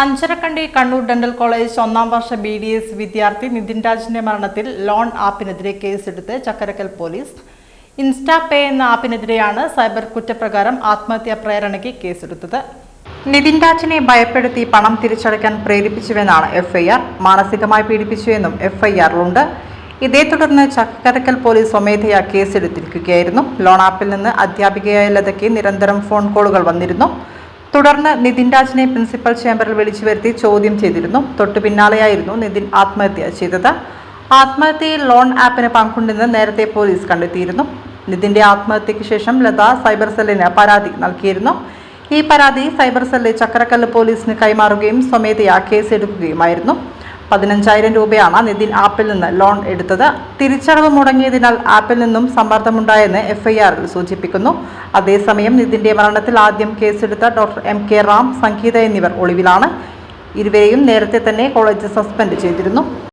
Anjarakandy Kannur dental college ഒന്നാം വർഷ BDS വിദ്യാർത്ഥി നിതിൻ രാജിന്റെ മരണത്തിൽ ലോൺ ആപ്പിനെതിരെ കേസെടുത്ത് ചക്കരക്കൽ പോലീസ്. ഇൻസ്റ്റാപേ എന്ന ആപ്പിനെതിരെയാണ് സൈബർ കുറ്റപ്രകാരം ആത്മഹത്യാ പ്രേരണയ്ക്ക് കേസെടുത്തത്. നിതിൻ രാജിനെ ഭയപ്പെടുത്തി പണം തിരിച്ചടയ്ക്കാൻ പ്രേരിപ്പിച്ചുവെന്നാണ് FIR. മാനസികമായി പീഡിപ്പിച്ചുവെന്നും FIR-ലുണ്ട്. ഇതേ തുടർന്ന് ചക്കരക്കൽ പോലീസ് സ്വമേധയാ കേസെടുത്തിരിക്കുകയായിരുന്നു. ലോൺ ആപ്പിൽ നിന്ന് അധ്യാപികയായ ലതയ്ക്ക് നിരന്തരം ഫോൺ കോളുകൾ വന്നിരുന്നു. തുടർന്ന് നിതിൻ രാജിനെ പ്രിൻസിപ്പൽ ചേംബറിൽ വിളിച്ചു വരുത്തി ചോദ്യം ചെയ്തിരുന്നു. തൊട്ടു പിന്നാലെയായിരുന്നു നിതിൻ ആത്മഹത്യ ചെയ്തത്. ആത്മഹത്യയിൽ ലോൺ ആപ്പിന് പങ്കുണ്ടെന്ന് നേരത്തെ പോലീസ് കണ്ടെത്തിയിരുന്നു. നിതിന്റെ ആത്മഹത്യയ്ക്ക് ശേഷം ലത സൈബർ സെല്ലിന് പരാതി നൽകിയിരുന്നു. ഈ പരാതി സൈബർ സെല്ല് ചക്കരക്കല്ല് പോലീസിന് കൈമാറുകയും സ്വമേധയാ കേസെടുക്കുകയുമായിരുന്നു. 15,000 രൂപയാണ് നിതിൻ ആപ്പിൽ നിന്ന് ലോൺ എടുത്തത്. തിരിച്ചടവ് മുടങ്ങിയതിനാൽ ആപ്പിൽ നിന്നും സമ്മർദ്ദമുണ്ടായെന്ന് FIR-ൽ സൂചിപ്പിക്കുന്നു. അതേസമയം നിതിന്റെ മരണത്തിൽ ആദ്യം കേസെടുത്ത ഡോക്ടർ MK റാം, സംഗീത എന്നിവർ ഒളിവിലാണ്. ഇരുവരെയും നേരത്തെ തന്നെ കോളേജ് സസ്പെൻഡ് ചെയ്തിരുന്നു.